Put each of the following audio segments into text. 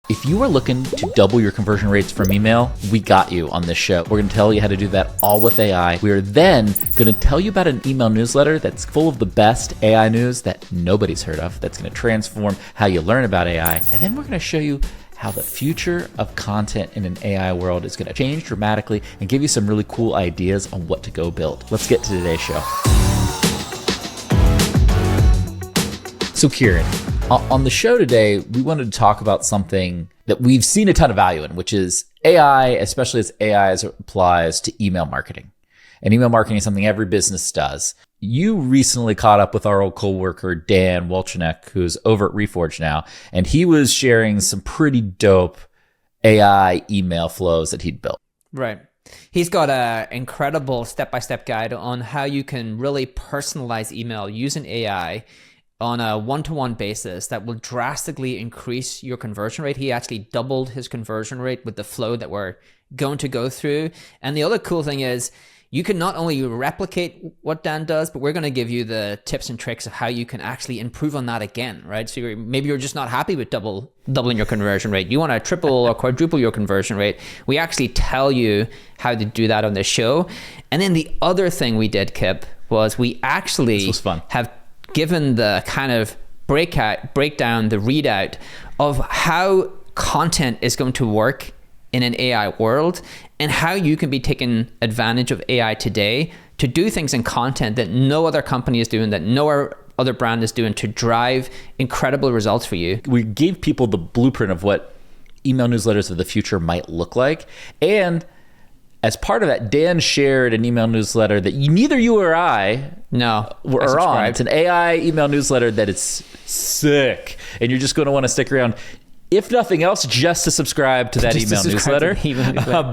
If you are looking to double your conversion rates from email, we got you on this show. We're going to tell you how to do that all with AI. We are then going to tell you about an email newsletter that's full of the best AI news that nobody's heard of, that's going to transform how you learn about AI. And then we're going to show you how the future of content in an AI world is going to change dramatically and give you some really cool ideas on what to go build. Let's get to today's show. So Kieran, on the show today, we wanted to talk about something that we've seen a ton of value in, which is AI, especially as AI as it applies to email marketing. And email marketing is something every business does. You recently caught up with our old coworker, Dan Wolchinek, who's over at Reforge now, and he was sharing some pretty dope AI email flows that he'd built. Right. He's got an incredible step-by-step guide on how you can really personalize email using AI on a one-to-one basis that will drastically increase your conversion rate. He actually doubled his conversion rate with the flow that we're going to go through. And the other cool thing is you can not only replicate what Dan does, but we're going to give you the tips and tricks of how you can actually improve on that again, right? So maybe you're just not happy with doubling your conversion rate. You want to triple or quadruple your conversion rate. We actually tell you how to do that on this show. And then the other thing we did, Kip, was we actually have given the kind of breakdown, the readout of how content is going to work in an AI world and how you can be taking advantage of AI today to do things in content that no other company is doing, that no other brand is doing, to drive incredible results for you. We gave people the blueprint of what email newsletters of the future might look like. And as part of that, Dan shared an email newsletter that neither you or I are on. It's an AI email newsletter that is sick. And you're just going to want to stick around, if nothing else, just to subscribe to that email newsletter.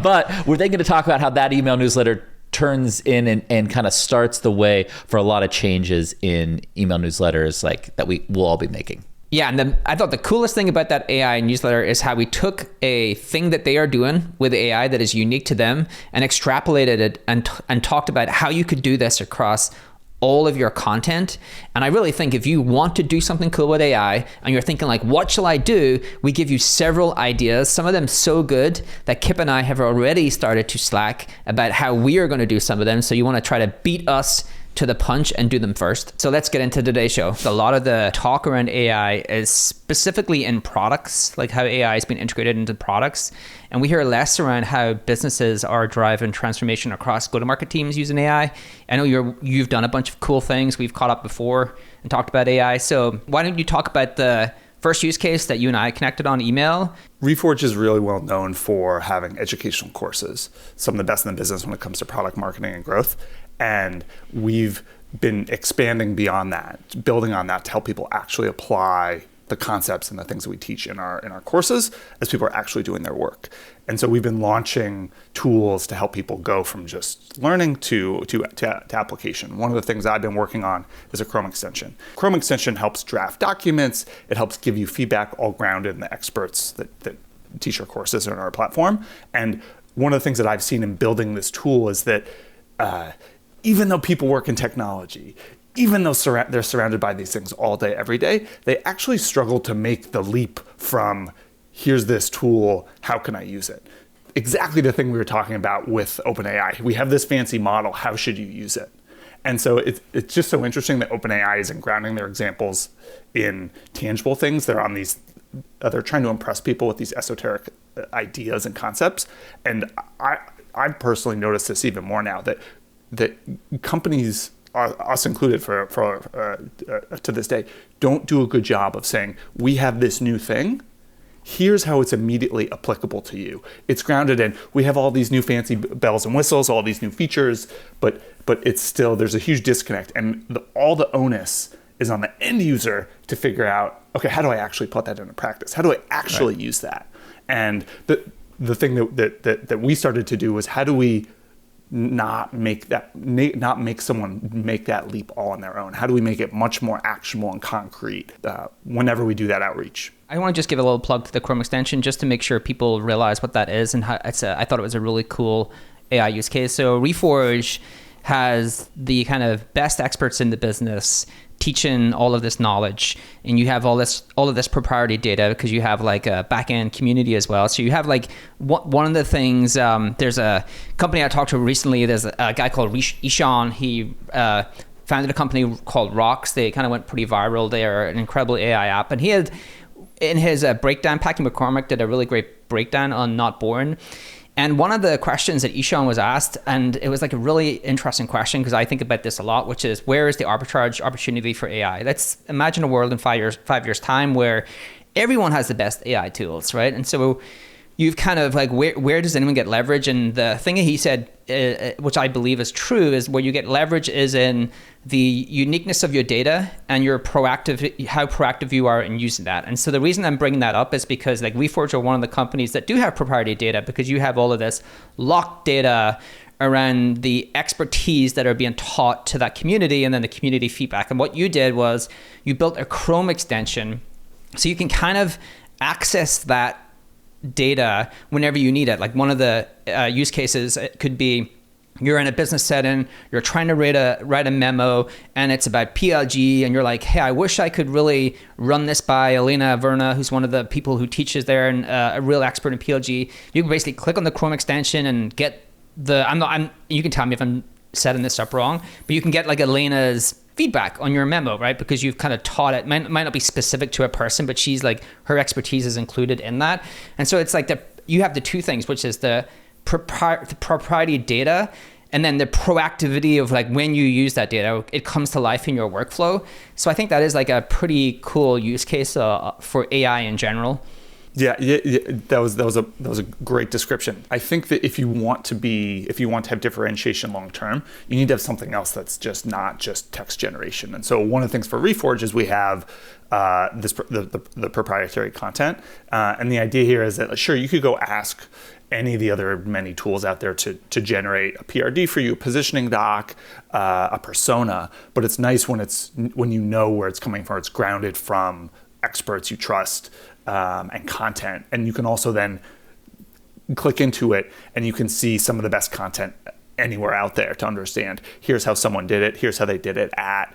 But we're then going to talk about how that email newsletter turns in and kind of starts the way for a lot of changes in email newsletters like that we will all be making. Yeah, and I thought the coolest thing about that AI newsletter is how we took a thing that they are doing with AI that is unique to them and extrapolated it and talked about how you could do this across all of your content. And I really think if you want to do something cool with AI and you're thinking like, what shall I do? We give you several ideas, some of them so good that Kip and I have already started to Slack about how we are going to do some of them. So you want to try to beat us to the punch and do them first. So let's get into today's show. A lot of the talk around AI is specifically in products, like how AI has been integrated into products. And we hear less around how businesses are driving transformation across go-to-market teams using AI. I know you've done a bunch of cool things. We've caught up before and talked about AI. So why don't you talk about the first use case that you and I connected on email? Reforge is really well known for having educational courses, some of the best in the business when it comes to product marketing and growth. And we've been expanding beyond that, building on that to help people actually apply the concepts and the things that we teach in our courses as people are actually doing their work. And so we've been launching tools to help people go from just learning to application. One of the things I've been working on is a Chrome extension. Chrome extension helps draft documents. It helps give you feedback, all grounded in the experts that teach our courses on our platform. And one of the things that I've seen in building this tool is that even though people work in technology, even though they're surrounded by these things all day, every day, they actually struggle to make the leap from, here's this tool, how can I use it? Exactly the thing we were talking about with OpenAI. We have this fancy model, how should you use it? And so it's just so interesting that OpenAI isn't grounding their examples in tangible things. They're trying to impress people with these esoteric ideas and concepts. And I personally noticed this even more now, that companies, us included to this day, don't do a good job of saying, we have this new thing, here's how it's immediately applicable to you. It's grounded in, we have all these new fancy bells and whistles, all these new features, but it's still, there's a huge disconnect. And all the onus is on the end user to figure out, okay, how do I actually put that into practice? How do I actually use that? And the thing that we started to do was, how do we not make someone make that leap all on their own? How do we make it much more actionable and concrete whenever we do that outreach? I want to just give a little plug to the Chrome extension just to make sure people realize what that is and how I thought it was a really cool AI use case. So Reforge has the kind of best experts in the business teaching all of this knowledge, and you have all of this proprietary data because you have like a back-end community as well. So you have like one of the things, there's a company I talked to recently, there's a guy called Ishan. He founded a company called Rocks. They kind of went pretty viral. They are an incredible AI app. And he had, in his breakdown, Packy McCormick did a really great breakdown on Not Born. And one of the questions that Ishan was asked, and it was like a really interesting question because I think about this a lot, which is, where is the arbitrage opportunity for AI? Let's imagine a world in 5 years time where everyone has the best AI tools, right? And so you've kind of like, where does anyone get leverage? And the thing that he said, which I believe is true, is where you get leverage is in the uniqueness of your data and how proactive you are in using that. And so the reason I'm bringing that up is because like Reforge are one of the companies that do have proprietary data, because you have all of this locked data around the expertise that are being taught to that community and then the community feedback. And what you did was you built a Chrome extension so you can kind of access that data whenever you need it. Like one of the use cases, it could be you're in a business setting, you're trying to write a memo, and it's about PLG, and you're like, hey, I wish I could really run this by Elena Verna, who's one of the people who teaches there and a real expert in PLG. You can basically click on the Chrome extension and get you can tell me if I'm setting this up wrong, but you can get like Elena's feedback on your memo, right? Because you've kind of taught it. Might not be specific to a person, but she's like, her expertise is included in that. And so it's like you have the two things, which is the proprietary data, and then the proactivity of like when you use that data, it comes to life in your workflow. So I think that is like a pretty cool use case for AI in general. Yeah, that was a great description. I think that if you want to have differentiation long term, you need to have something else that's just not just text generation. And so one of the things for Reforge is we have the proprietary content, and the idea here is that sure, you could go ask any of the other many tools out there to generate a PRD for you, a positioning doc, a persona, but it's nice when you know where it's coming from. It's grounded from experts you trust. And content. And you can also then click into it and you can see some of the best content anywhere out there to understand, here's how someone did it, here's how they did it at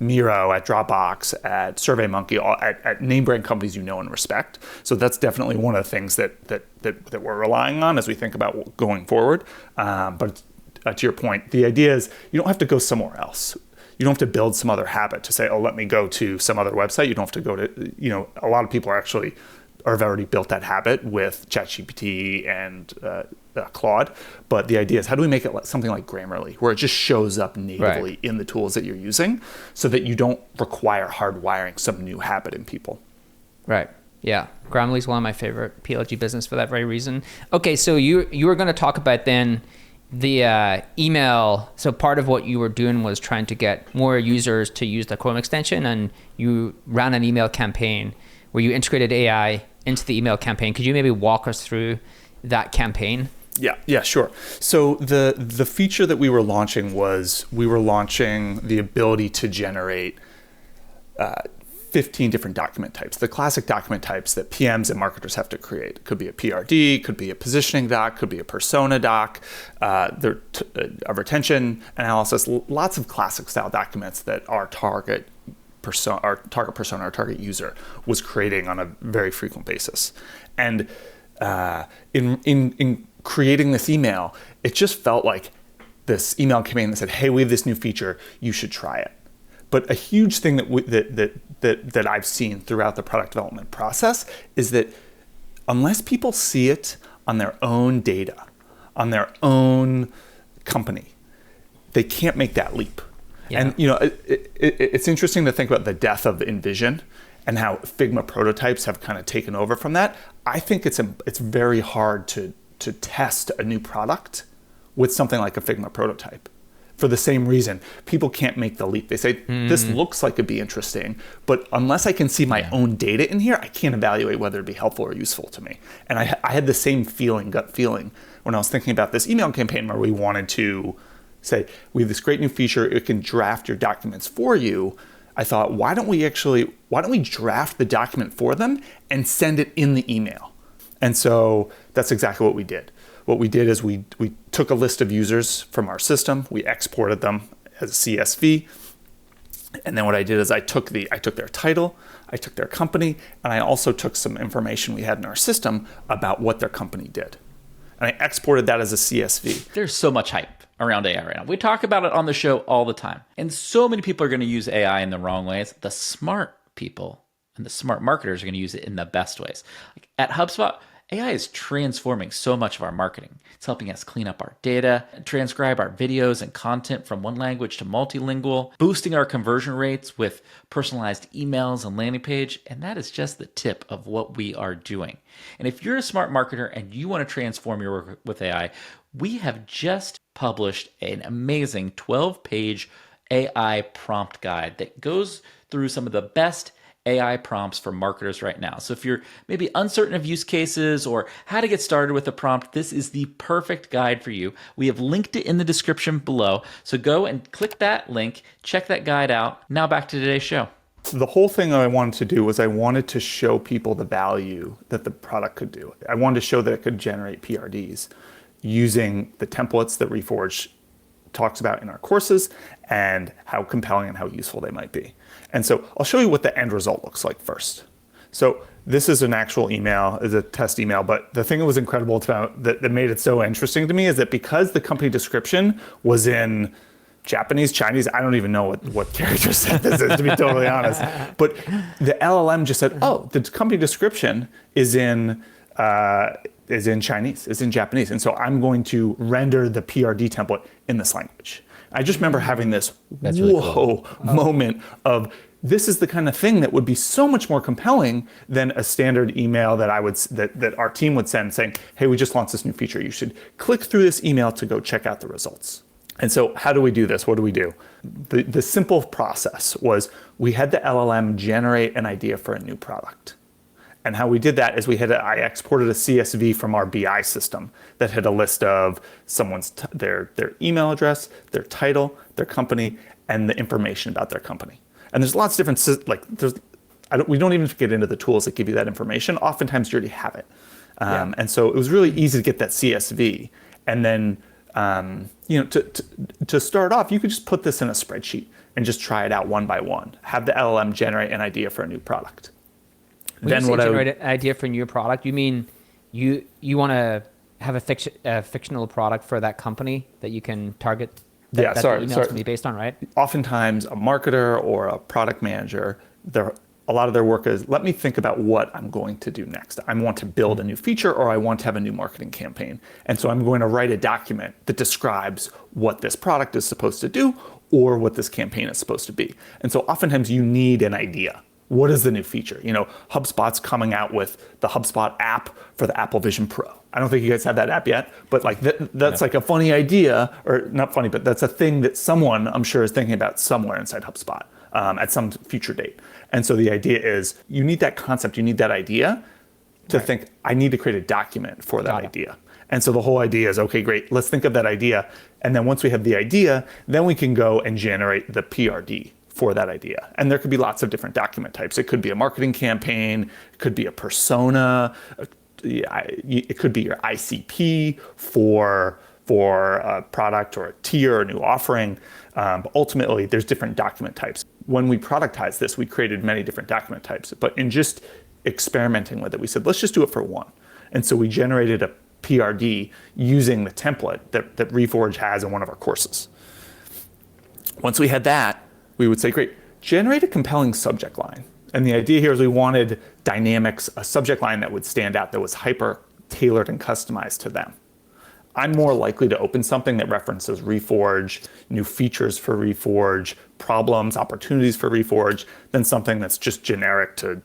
Miro, at Dropbox, at SurveyMonkey, at name brand companies you know and respect. So that's definitely one of the things that we're relying on as we think about going forward. But to your point, the idea is you don't have to go somewhere else. You don't have to build some other habit to say, oh, let me go to some other website. You don't have to go to, a lot of people have already built that habit with ChatGPT and Claude. But the idea is, how do we make it something like Grammarly, where it just shows up natively in the tools that you're using so that you don't require hardwiring some new habit in people? Right. Yeah. Grammarly is one of my favorite PLG business for that very reason. Okay. So you were going to talk about then the email. So part of what you were doing was trying to get more users to use the Chrome extension, and you ran an email campaign where you integrated AI into the email campaign. Could you maybe walk us through that campaign? Yeah, sure. So the feature that we were launching the ability to generate 15 different document types, the classic document types that PMs and marketers have to create. It could be a PRD, could be a positioning doc, could be a persona doc, a retention analysis, lots of classic style documents that our target persona, our target user was creating on a very frequent basis. And in creating this email, it just felt like this email came in that said, hey, we have this new feature, you should try it. But a huge thing that I've seen throughout the product development process is that unless people see it on their own data, on their own company, they can't make that leap. Yeah. And it's interesting to think about the death of InVision and how Figma prototypes have kind of taken over from that. I think it's very hard to test a new product with something like a Figma prototype. For the same reason, people can't make the leap. They say, this looks like it'd be interesting, but unless I can see my own data in here, I can't evaluate whether it'd be helpful or useful to me. And I had the same gut feeling when I was thinking about this email campaign where we wanted to say, we have this great new feature, it can draft your documents for you. I thought, why don't we draft the document for them and send it in the email? And so that's exactly what we did. What we did is we took a list of users from our system, we exported them as a CSV, And then what I did is I took their title, I took their company, and I also took some information we had in our system about what their company did. And I exported that as a CSV. There's so much hype around AI right now. We talk about it on the show all the time. And so many people are going to use AI in the wrong ways. The smart people and the smart marketers are going to use it in the best ways. Like at HubSpot, AI is transforming so much of our marketing. It's helping us clean up our data, transcribe our videos and content from one language to multilingual, boosting our conversion rates with personalized emails and landing page. And that is just the tip of what we are doing. And if you're a smart marketer and you want to transform your work with AI, we have just published an amazing 12-page AI prompt guide that goes through some of the best AI prompts for marketers right now. So if you're maybe uncertain of use cases or how to get started with a prompt, this is the perfect guide for you. We have linked it in the description below. So go and click that link, check that guide out. Now back to today's show. The whole thing that I wanted to do was I wanted to show people the value that the product could do. I wanted to show that it could generate PRDs using the templates that Reforge talks about in our courses and how compelling and how useful they might be. And so I'll show you what the end result looks like first. So this is an actual email, is a test email, but the thing that was incredible about that made it so interesting to me is that because the company description was in Japanese, Chinese, I don't even know what character set this is, to be totally honest. But the LLM just said, oh, the company description is in Chinese, is in Japanese. And so I'm going to render the PRD template in this language. I just remember having this really cool moment of this is the kind of thing that would be so much more compelling than a standard email that that our team would send saying, hey, we just launched this new feature. You should click through this email to go check out the results. And so how do we do this? What do we do? The simple process was we had the LLM generate an idea for a new product. And how we did that is I exported a CSV from our BI system that had a list of someone's their email address, their title, their company, and the information about their company. And there's lots of different, we don't even get into the tools that give you that information. Oftentimes you already have it. And so it was really easy to get that CSV. And then, to start off, you could just put this in a spreadsheet and just try it out one by one. Have the LLM generate an idea for a new product. When you say generate an idea for a new product, you mean you want to have a fictional product for that company that you can target that the email is going to be based on, right? Oftentimes a marketer or a product manager, a lot of their work is, let me think about what I'm going to do next. I want to build a new feature or I want to have a new marketing campaign. And so I'm going to write a document that describes what this product is supposed to do or what this campaign is supposed to be. And so oftentimes you need an idea. What is the new feature? HubSpot's coming out with the HubSpot app for the Apple Vision Pro. I don't think you guys have that app yet, but that's like a funny idea, or not funny, but that's a thing that someone, I'm sure, is thinking about somewhere inside HubSpot at some future date. And so the idea is you need that concept, you need that idea to think, I need to create a document for that idea. And so the whole idea is, okay, great, let's think of that idea. And then once we have the idea, then we can go and generate the PRD for that idea. And there could be lots of different document types. It could be a marketing campaign, it could be a persona, it could be your ICP for a product or a tier or a new offering. But ultimately, there's different document types. When we productized this, we created many different document types. But in just experimenting with it, we said, let's just do it for one. And so we generated a PRD using the template that Reforge has in one of our courses. Once we had that, we would say, great, generate a compelling subject line. And the idea here is we wanted dynamics, a subject line that would stand out, that was hyper tailored and customized to them. I'm more likely to open something that references Reforge, new features for Reforge, problems, opportunities for Reforge, than something that's just generic to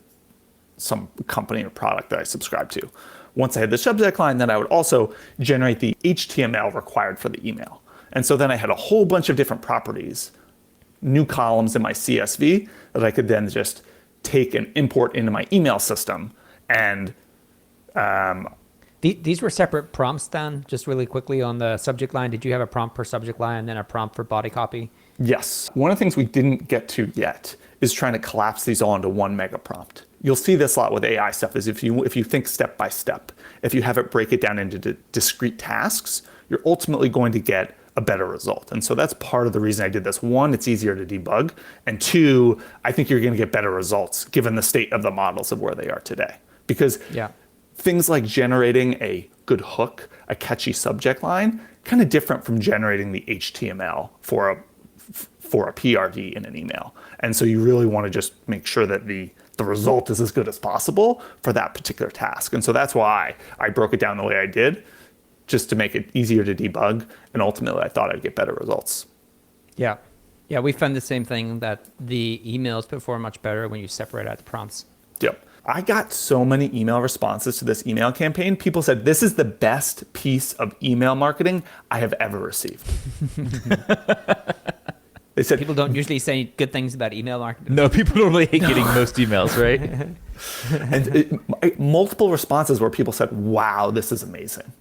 some company or product that I subscribe to. Once I had the subject line, then I would also generate the HTML required for the email. And so then I had a whole bunch of different properties, new columns in my CSV that I could then just take and import into my email system. And these were separate prompts then, just really quickly on the subject line. Did you have a prompt per subject line and then a prompt for body copy? Yes. One of the things we didn't get to yet is trying to collapse these all into one mega prompt. You'll see this a lot with AI stuff is if you think step by step, if you have it break it down into discrete tasks, you're ultimately going to get a better result. And so that's part of the reason I did this. One, it's easier to debug. And two, I think you're going to get better results given the state of the models of where they are today. Because things like generating a good hook, a catchy subject line, kind of different from generating the HTML for a PRD in an email. And so you really want to just make sure that the result is as good as possible for that particular task. And so that's why I broke it down the way I did, just to make it easier to debug. And ultimately, I thought I'd get better results. Yeah. Yeah, we found the same thing, that the emails perform much better when you separate out the prompts. Yep. I got so many email responses to this email campaign. People said, this is the best piece of email marketing I have ever received. They said, people don't usually say good things about email marketing. No, people normally hate getting most emails, right? And multiple responses where people said, wow, this is amazing.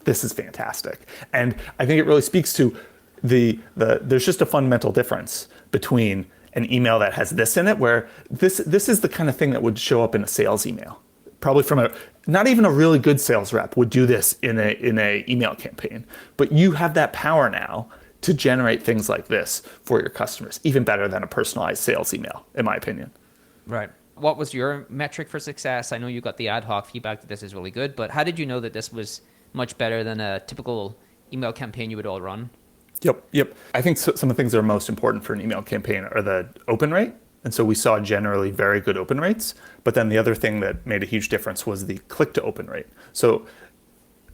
This is fantastic. And I think it really speaks to there's just a fundamental difference between an email that has this in it, where this is the kind of thing that would show up in a sales email. Probably from not even a really good sales rep would do this in a email campaign. But you have that power now to generate things like this for your customers, even better than a personalized sales email, in my opinion. Right. What was your metric for success? I know you got the ad hoc feedback that this is really good, but how did you know that this was much better than a typical email campaign you would all run? Yep. I think some of the things that are most important for an email campaign are the open rate. And so we saw generally very good open rates. But then the other thing that made a huge difference was the click to open rate. So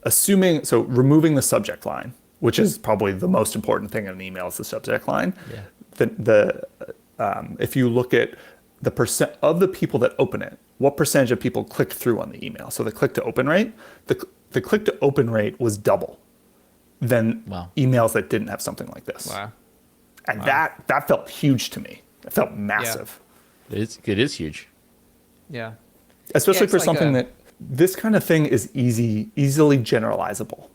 removing the subject line, which is probably the most important thing in an email, is the subject line. Yeah. If you look at the percent of the people that open it, what percentage of people click through on the email? So the click to open rate, the click to open rate was double than emails that didn't have something like this. Wow. And that felt huge to me. It felt massive. Yeah. It is huge. Yeah. Especially for something that this kind of thing is easily generalizable,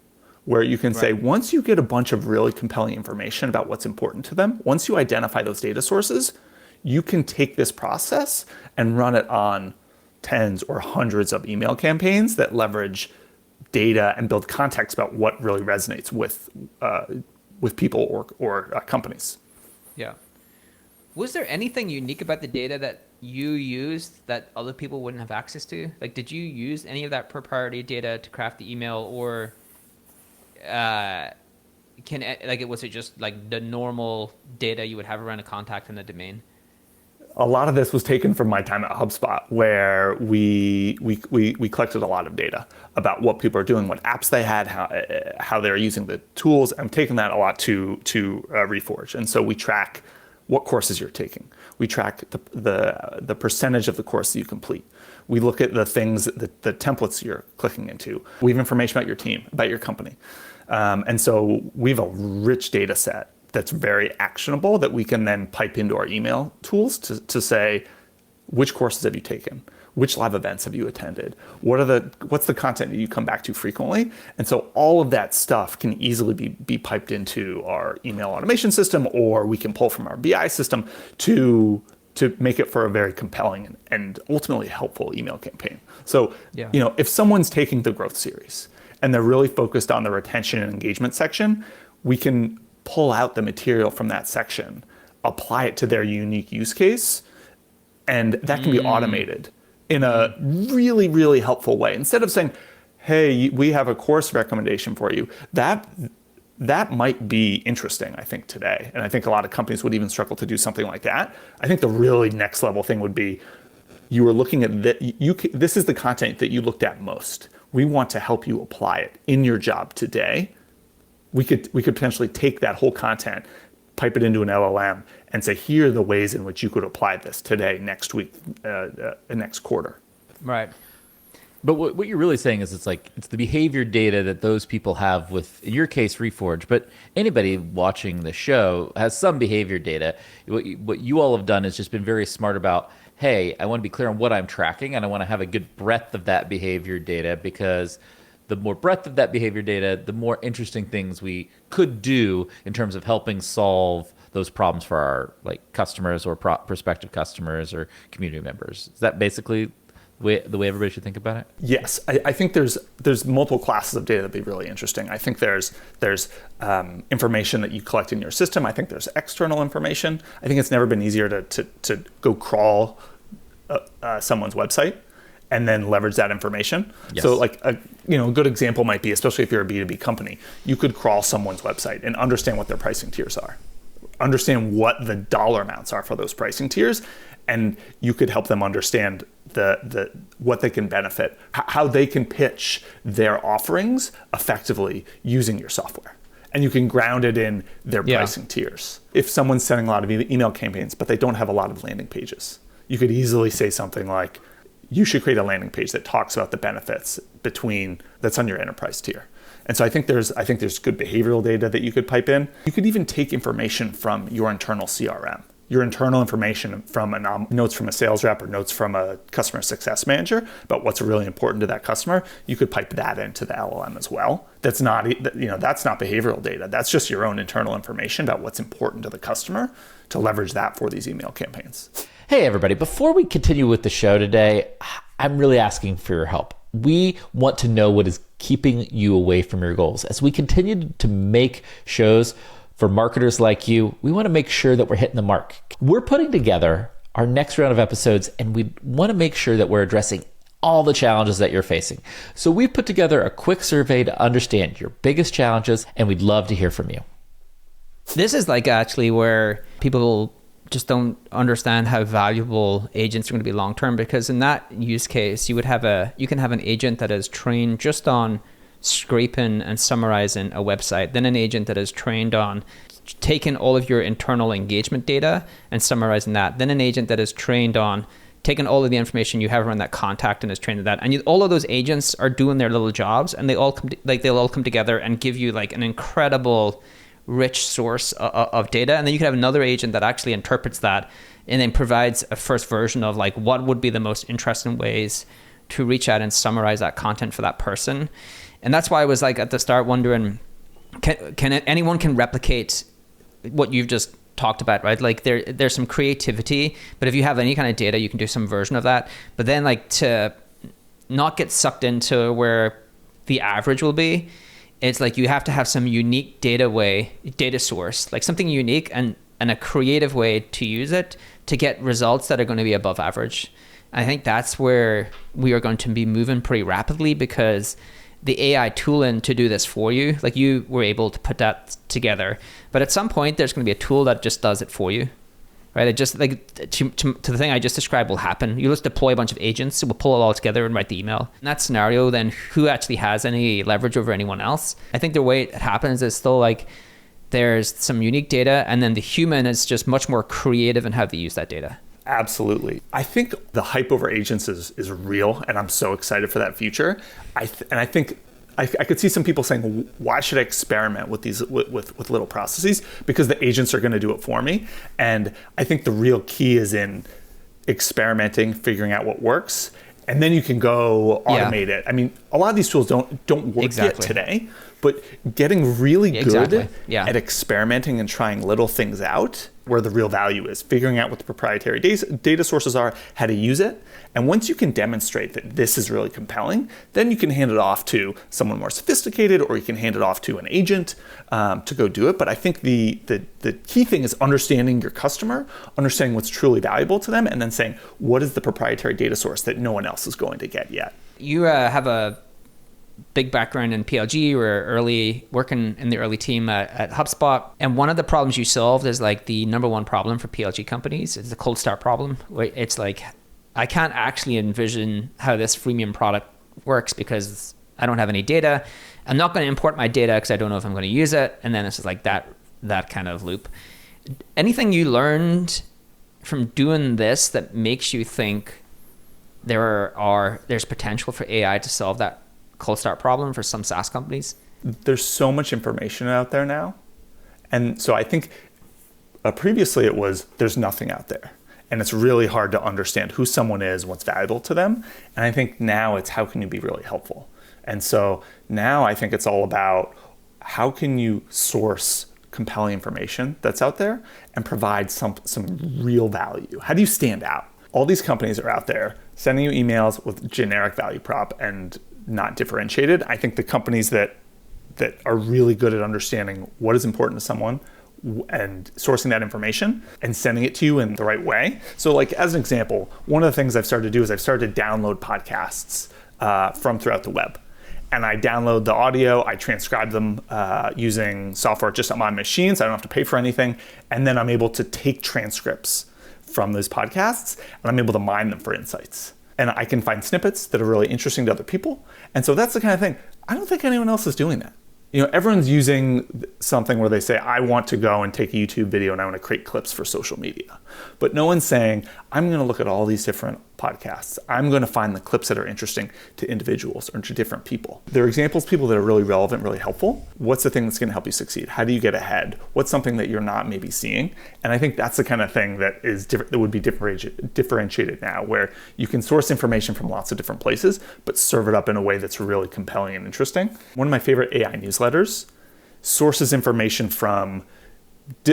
where you can say, once you get a bunch of really compelling information about what's important to them, once you identify those data sources, you can take this process and run it on tens or hundreds of email campaigns that leverage data and build context about what really resonates with people or companies. Yeah. Was there anything unique about the data that you used that other people wouldn't have access to? Like, did you use any of that proprietary data to craft the email, or was it just like the normal data you would have around a contact in the domain? A lot of this was taken from my time at HubSpot, where we collected a lot of data about what people are doing, what apps they had, how they're using the tools. I'm taking that a lot to Reforge, and so we track what courses you're taking. We track the percentage of the course that you complete. We look at the things, the templates you're clicking into. We have information about your team, about your company, and so we have a rich data set that's very actionable that we can then pipe into our email tools to say, which courses have you taken? Which live events have you attended? What's the content that you come back to frequently? And so all of that stuff can easily be piped into our email automation system, or we can pull from our BI system to make it for a very compelling and ultimately helpful email campaign. So, if someone's taking the growth series and they're really focused on the retention and engagement section, we can pull out the material from that section, apply it to their unique use case, and that can be automated in a really, really helpful way. Instead of saying, hey, we have a course recommendation for you, that might be interesting, I think, today. And I think a lot of companies would even struggle to do something like that. I think the really next level thing would be, you were looking at this is the content that you looked at most. We want to help you apply it in your job today. We could potentially take that whole content, pipe it into an LLM, and say, here are the ways in which you could apply this today, next week, next quarter. Right. But what you're really saying is it's the behavior data that those people have with, in your case, Reforge, but anybody watching the show has some behavior data. What you all have done is just been very smart about, hey, I want to be clear on what I'm tracking, and I want to have a good breadth of that behavior data, because the more breadth of that behavior data, the more interesting things we could do in terms of helping solve those problems for our customers or prospective customers or community members. Is that basically the way everybody should think about it? Yes, I think there's multiple classes of data that'd be really interesting. I think there's information that you collect in your system. I think there's external information. I think it's never been easier to go crawl someone's website and then leverage that information. Yes. So like a good example might be, especially if you're a B2B company, you could crawl someone's website and understand what their pricing tiers are, understand what the dollar amounts are for those pricing tiers, and you could help them understand the what they can benefit, how they can pitch their offerings effectively using your software. And you can ground it in their pricing tiers. If someone's sending a lot of email campaigns, but they don't have a lot of landing pages, you could easily say something like, you should create a landing page that talks about the benefits that's on your enterprise tier. And so I think there's good behavioral data that you could pipe in. You could even take information from your internal CRM, your internal information from notes from a sales rep or notes from a customer success manager about what's really important to that customer. You could pipe that into the LLM as well. That's not behavioral data. That's just your own internal information about what's important to the customer, to leverage that for these email campaigns. Hey, everybody, before we continue with the show today, I'm really asking for your help. We want to know what is keeping you away from your goals. As we continue to make shows for marketers like you, we want to make sure that we're hitting the mark. We're putting together our next round of episodes, and we want to make sure that we're addressing all the challenges that you're facing. So we've put together a quick survey to understand your biggest challenges, and we'd love to hear from you. This is like actually where people just don't understand how valuable agents are going to be long term, because in that use case, you can have an agent that is trained just on scraping and summarizing a website, then an agent that is trained on taking all of your internal engagement data and summarizing that, then an agent that is trained on taking all of the information you have around that contact and is trained in that. And all of those agents are doing their little jobs, and they'll all come together and give you like an incredible rich source of data. And then you can have another agent that actually interprets that and then provides a first version of like what would be the most interesting ways to reach out and summarize that content for that person. And that's why I was like at the start wondering, can anyone can replicate what you've just talked about, right? Like there's some creativity, but if you have any kind of data, you can do some version of that. But then like to not get sucked into where the average will be, it's like you have to have some unique data source, like something unique and a creative way to use it to get results that are going to be above average. I think that's where we are going to be moving pretty rapidly, because the AI tooling to do this for you, like you were able to put that together, but at some point there's going to be a tool that just does it for you, right? It just like to the thing I just described will happen. You just deploy a bunch of agents, it will pull it all together and write the email. In that scenario, then who actually has any leverage over anyone else? I think the way it happens is still like there's some unique data, and then the human is just much more creative in how they use that data. Absolutely. I think the hype over agents is real, and I'm so excited for that future. I think I could see some people saying, why should I experiment with these with little processes? Because the agents are going to do it for me. And I think the real key is in experimenting, figuring out what works, and then you can go automate it. I mean, a lot of these tools don't work yet today, but getting really good at experimenting and trying little things out, where the real value is, figuring out what the proprietary data sources are, how to use it. And once you can demonstrate that this is really compelling, then you can hand it off to someone more sophisticated, or you can hand it off to an agent to go do it. But I think the key thing is understanding your customer, understanding what's truly valuable to them, and then saying, what is the proprietary data source that no one else is going to get yet? You have a big background in PLG, or working in the early team at HubSpot. And one of the problems you solved is like the number one problem for PLG companies is the cold start problem. Where it's like, I can't actually envision how this freemium product works because I don't have any data. I'm not going to import my data because I don't know if I'm going to use it. And then it's just like that kind of loop. Anything you learned from doing this that makes you think there's potential for AI to solve that cold start problem for some SaaS companies? There's so much information out there now. And so I think previously it was, there's nothing out there. And it's really hard to understand who someone is, what's valuable to them. And I think now it's how can you be really helpful? And so now I think it's all about how can you source compelling information that's out there and provide some real value? How do you stand out? All these companies are out there sending you emails with generic value prop and not differentiated. I think the companies that are really good at understanding what is important to someone and sourcing that information and sending it to you in the right way. So like as an example, one of the things I've started to do is I've started to download podcasts from throughout the web. And I download the audio, I transcribe them using software just on my machine, so I don't have to pay for anything. And then I'm able to take transcripts from those podcasts, and I'm able to mine them for insights. And I can find snippets that are really interesting to other people. And so that's the kind of thing, I don't think anyone else is doing that. You know, everyone's using something where they say, I want to go and take a YouTube video and I want to create clips for social media. But no one's saying, I'm going to look at all these different podcasts. I'm going to find the clips that are interesting to individuals or to different people. There are examples of people that are really relevant, really helpful. What's the thing that's going to help you succeed? How do you get ahead? What's something that you're not maybe seeing? And I think that's the kind of thing that is different, that would be differentiated now, where you can source information from lots of different places, but serve it up in a way that's really compelling and interesting. One of my favorite AI newsletters sources information from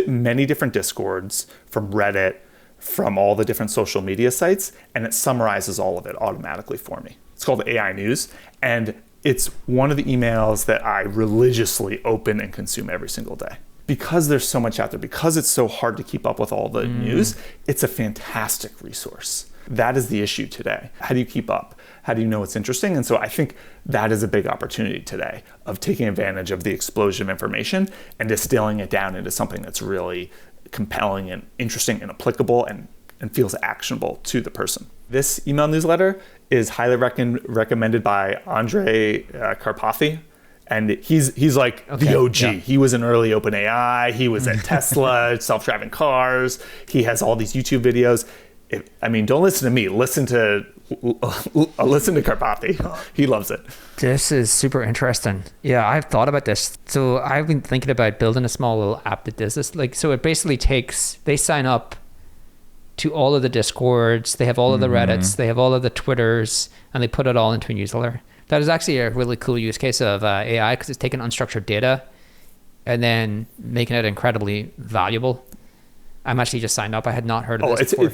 many different Discords, from Reddit, from all the different social media sites, and it summarizes all of it automatically for me. It's called AI News, and it's one of the emails that I religiously open and consume every single day. Because there's so much out there, because it's so hard to keep up with all the news, it's a fantastic resource. That is the issue today. How do you keep up? How do you know what's interesting? And so I think that is a big opportunity today of taking advantage of the explosion of information and distilling it down into something that's really compelling and interesting and applicable and feels actionable to the person. This email newsletter is highly recommended by Andre Karpathy. And he's like the OG. Yeah. He was an early OpenAI. He was at Tesla, self-driving cars. He has all these YouTube videos. Don't listen to me. Listen to Karpathy. He loves it. This is super interesting. Yeah, I've thought about this. So I've been thinking about building a small little app that does this. So it basically they sign up to all of the Discords, they have all of the Reddits, they have all of the Twitters, and they put it all into a newsletter. That is actually a really cool use case of AI, because it's taking unstructured data and then making it incredibly valuable. I'm actually just signed up. I had not heard of this before.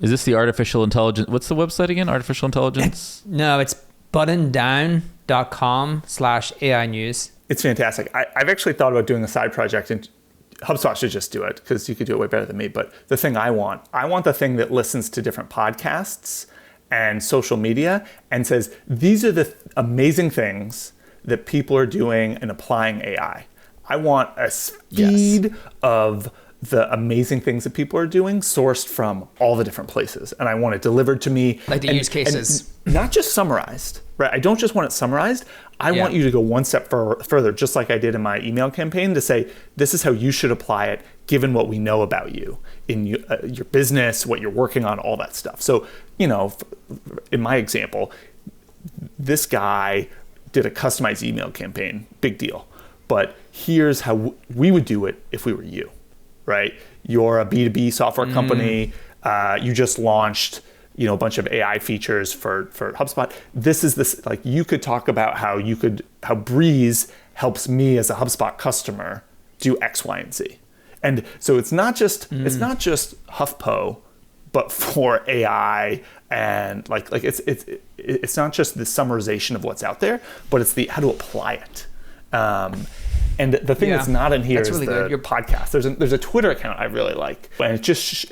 Is this the artificial intelligence? What's the website again? Artificial intelligence? No, it's buttondown.com/AI news. It's fantastic. I've actually thought about doing a side project, and HubSpot should just do it because you could do it way better than me. But the thing I want the thing that listens to different podcasts and social media and says, these are the amazing things that people are doing and applying AI. I want a feed of the amazing things that people are doing sourced from all the different places. And I want it delivered to me. Like the use cases. And not just summarized, right? I don't just want it summarized. I want you to go one step further, just like I did in my email campaign, to say, this is how you should apply it, given what we know about you in your business, what you're working on, all that stuff. So, in my example, this guy did a customized email campaign, big deal. But here's how we would do it if we were you. Right? You're a B2B software company. You just launched, a bunch of AI features for HubSpot. You could talk about how Breeze helps me as a HubSpot customer do X, Y, and Z. And so it's not just HuffPo, but for AI, and it's not just the summarization of what's out there, but it's the how to apply it. And the thing that's not in here is really your podcast. There's a Twitter account I really like, and it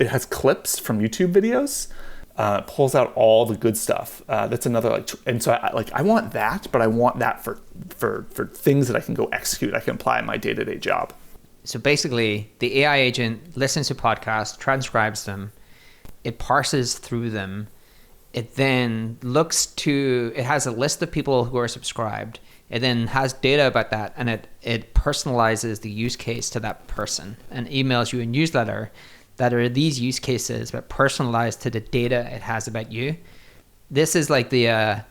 has clips from YouTube videos. It pulls out all the good stuff. That's another and so I want that, but I want that for things that I can go execute. I can apply in my day-to-day job. So basically, the AI agent listens to podcasts, transcribes them, it parses through them. It then it has a list of people who are subscribed. It then has data about that, and it personalizes the use case to that person and emails you a newsletter that are these use cases, but personalized to the data it has about you. This is like the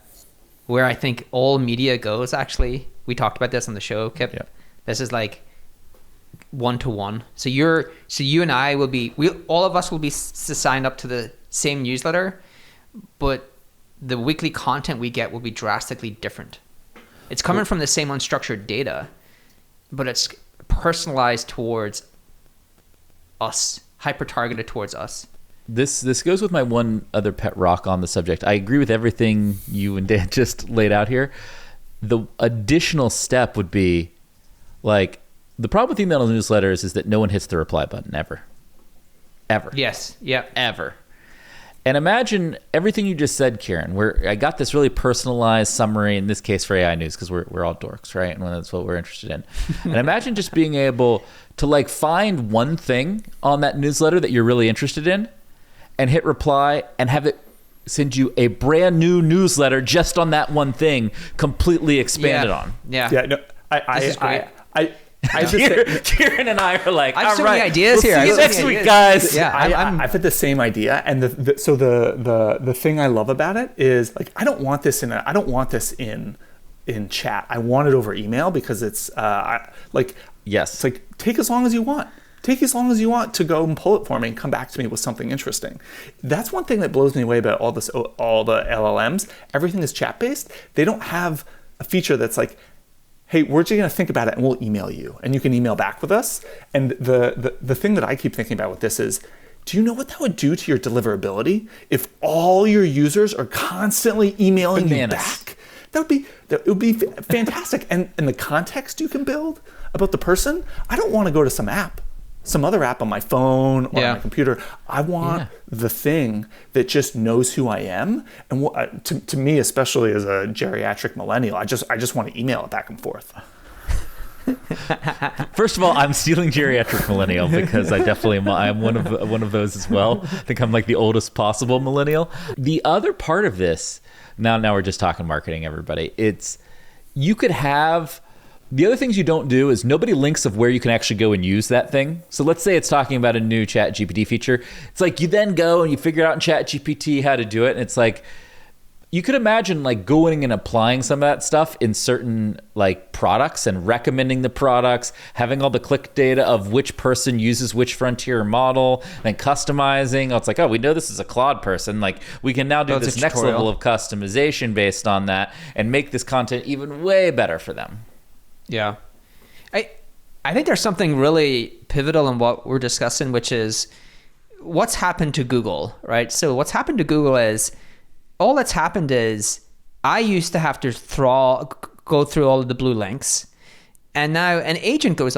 where I think all media goes, actually. We talked about this on the show, Kip. Yeah. This is like one-to-one. So you and I all of us will be signed up to the same newsletter, but the weekly content we get will be drastically different. It's coming from the same unstructured data, but it's personalized towards us, hyper-targeted towards us. This goes with my one other pet rock on the subject. I agree with everything you and Dan just laid out here. The additional step would be, like, the problem with email newsletters is that no one hits the reply button ever. Yes. Yeah. Ever. And imagine everything you just said, Kieran, where I got this really personalized summary, in this case for AI News, because we're all dorks, right? And that's what we're interested in. And imagine just being able to, like, find one thing on that newsletter that you're really interested in and hit reply and have it send you a brand new newsletter just on that one thing, completely expanded on. Yeah. Yeah. No, Kieran and I are like, I have all so right, many ideas we'll here. see you next week, guys. Yeah, I've had the same idea, and the thing I love about it is, like, I don't want this in chat. I want it over email because it's yes, it's like, take as long as you want. Take as long as you want to go and pull it for me and come back to me with something interesting. That's one thing that blows me away about all the LLMs. Everything is chat based. They don't have a feature that's like, hey, we're just going to think about it and we'll email you, and you can email back with us. And the thing that I keep thinking about with this is, do you know what that would do to your deliverability if all your users are constantly emailing you back? It would be fantastic. And the context you can build about the person, I don't want to go to some other app on my phone or on my computer. I want the thing that just knows who I am. And to me, especially as a geriatric millennial, I just want to email it back and forth. First of all, I'm stealing geriatric millennial because I'm one of those as well. I think I'm like the oldest possible millennial. The other part of this, now we're just talking marketing, everybody. You could have. The other things you don't do is nobody links of where you can actually go and use that thing. So let's say it's talking about a new Chat GPT feature. It's like you then go and you figure out in Chat GPT how to do it. And it's like, you could imagine like going and applying some of that stuff in certain like products and recommending the products, having all the click data of which person uses which frontier model and customizing. It's like, oh, we know this is a Claude person. Like, we can now do this next level of customization based on that and make this content even way better for them. Yeah. I think there's something really pivotal in what we're discussing, which is what's happened to Google, right? So what's happened to Google is, all that's happened is, I used to have to go through all of the blue links, and now an agent goes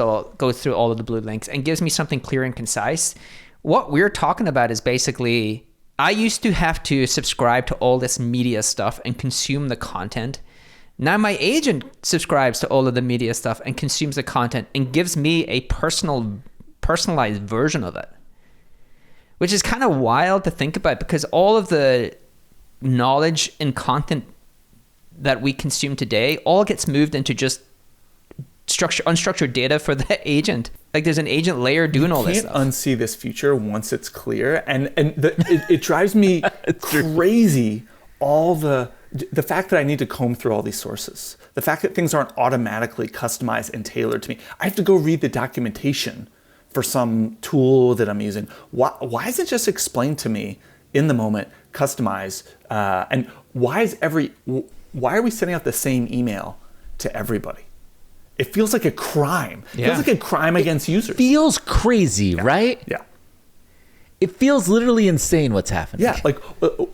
through all of the blue links and gives me something clear and concise. What we're talking about is basically, I used to have to subscribe to all this media stuff and consume the content. Now my agent subscribes to all of the media stuff and consumes the content and gives me a personalized version of it, which is kind of wild to think about, because all of the knowledge and content that we consume today all gets moved into just unstructured data for the agent. Like, there's an agent layer doing all this stuff. You can't unsee this future once it's clear, and it drives me crazy. All the fact that I need to comb through all these sources, the fact that things aren't automatically customized and tailored to me. I have to go read the documentation for some tool that I'm using. Why is it just explained to me in the moment, customized? And why are we sending out the same email to everybody? It feels like a crime. It feels like a crime against users. Feels crazy, right? Yeah. It feels literally insane what's happening. Yeah, like,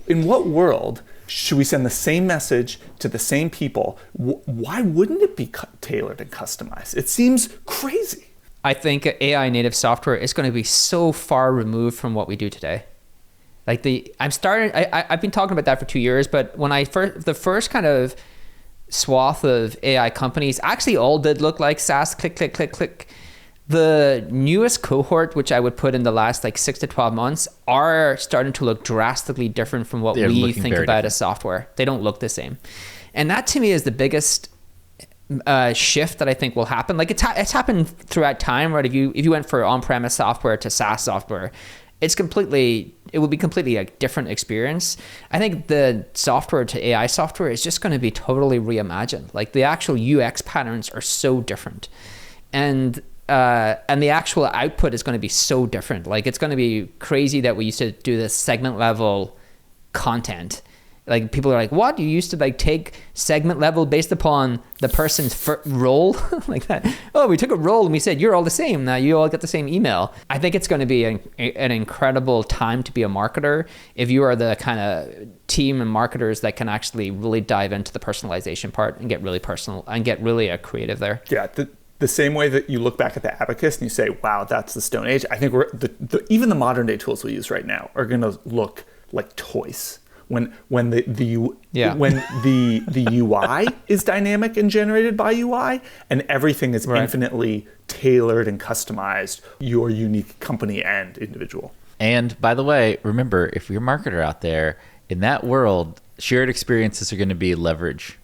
in what world should we send the same message to the same people? Why wouldn't it be tailored and customized? It seems crazy. I think AI native software is going to be so far removed from what we do today. Like, I've been talking about that for 2 years, but when the first kind of swath of AI companies actually all did look like SaaS, click, click, click, click. The newest cohort, which I would put in the last like 6 to 12 months, are starting to look drastically different from what we think about as software. They don't look the same. And that to me is the biggest shift that I think will happen. Like, it's happened throughout time, right? If you went for on-premise software to SaaS software, it will be completely a different experience. I think the software to AI software is just going to be totally reimagined. Like, the actual UX patterns are so different. And the actual output is going to be so different. Like, it's going to be crazy that we used to do this segment level content, Like people are like, what? You used to like take segment level based upon the person's role like that. Oh, we took a role and we said, you're all the same. Now you all get the same email. I think it's going to be an incredible time to be a marketer if you are the kind of team and marketers that can actually really dive into the personalization part and get really personal and get really creative there. Yeah. The same way that you look back at the abacus and you say, wow, that's the Stone Age. I think even the modern day tools we use right now are going to look like toys. When the UI is dynamic and generated by UI, and everything is infinitely tailored and customized, your unique company and individual. And by the way, remember, if you're a marketer out there, in that world, shared experiences are going to be leverage.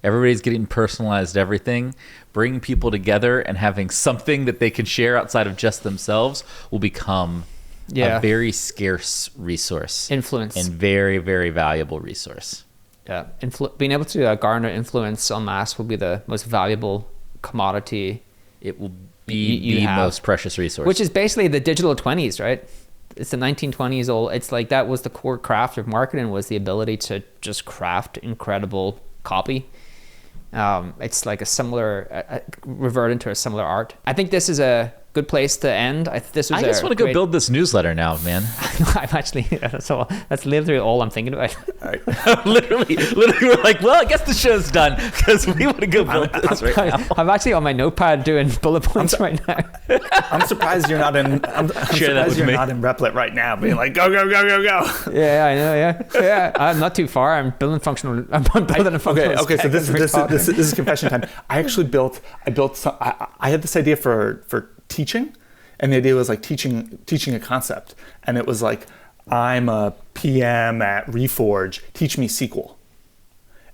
Everybody's getting personalized everything. Bringing people together and having something that they can share outside of just themselves will become a very scarce resource. Influence. And very, very valuable resource. Yeah. Being able to garner influence en masse will be the most valuable commodity. It will be the most precious resource. Which is basically the digital 20s, right? It's the 1920s old. It's like that was the core craft of marketing, was the ability to just craft incredible copy. It's like a similar, revert into a similar art. I think this is a good place to end. I just want to go build this newsletter now, man. I'm actually, so that's literally all I'm thinking about. literally, we're like, well, I guess the show's done because we want to go build this right now. I'm actually on my notepad doing bullet points right now. I'm surprised you're not in. I'm surprised you're not in Replit right now, being like, go. Yeah, I know. Yeah. I'm not too far. I'm building functional. I'm building a functional. Okay. So this is confession time. I actually built. I had this idea for teaching, and the idea was like teaching a concept, and it was like, I'm a PM at Reforge, teach me SQL.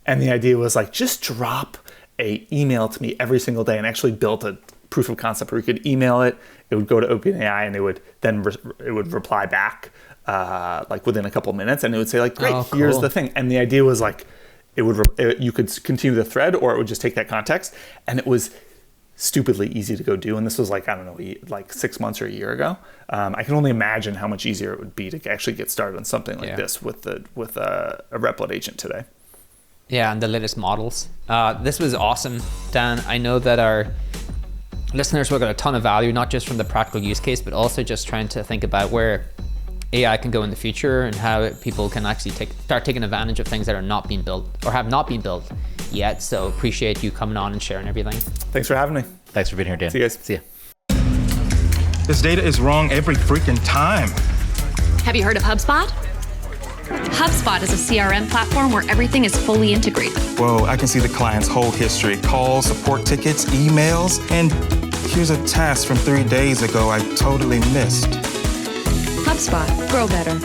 And the idea was like, just drop a email to me every single day, and actually built a proof of concept where you could email it would go to OpenAI, and it would reply back like within a couple of minutes, and it would say like, great, here's the thing. And the idea was like, you could continue the thread, or it would just take that context, and it was stupidly easy to go do. And this was like, I don't know, like 6 months or a year ago. I can only imagine how much easier it would be to actually get started on something like this with a Replit agent today. Yeah, and the latest models. This was awesome, Dan. I know that our listeners will get a ton of value, not just from the practical use case, but also just trying to think about where AI can go in the future and how people can actually start taking advantage of things that are not being built or have not been built yet. So appreciate you coming on and sharing everything. Thanks for having me. Thanks for being here, Dan. See you guys. See ya. This data is wrong every freaking time. Have you heard of HubSpot? HubSpot is a CRM platform where everything is fully integrated. Whoa, I can see the client's whole history, calls, support tickets, emails, and here's a task from 3 days ago I totally missed. HubSpot. Grow better.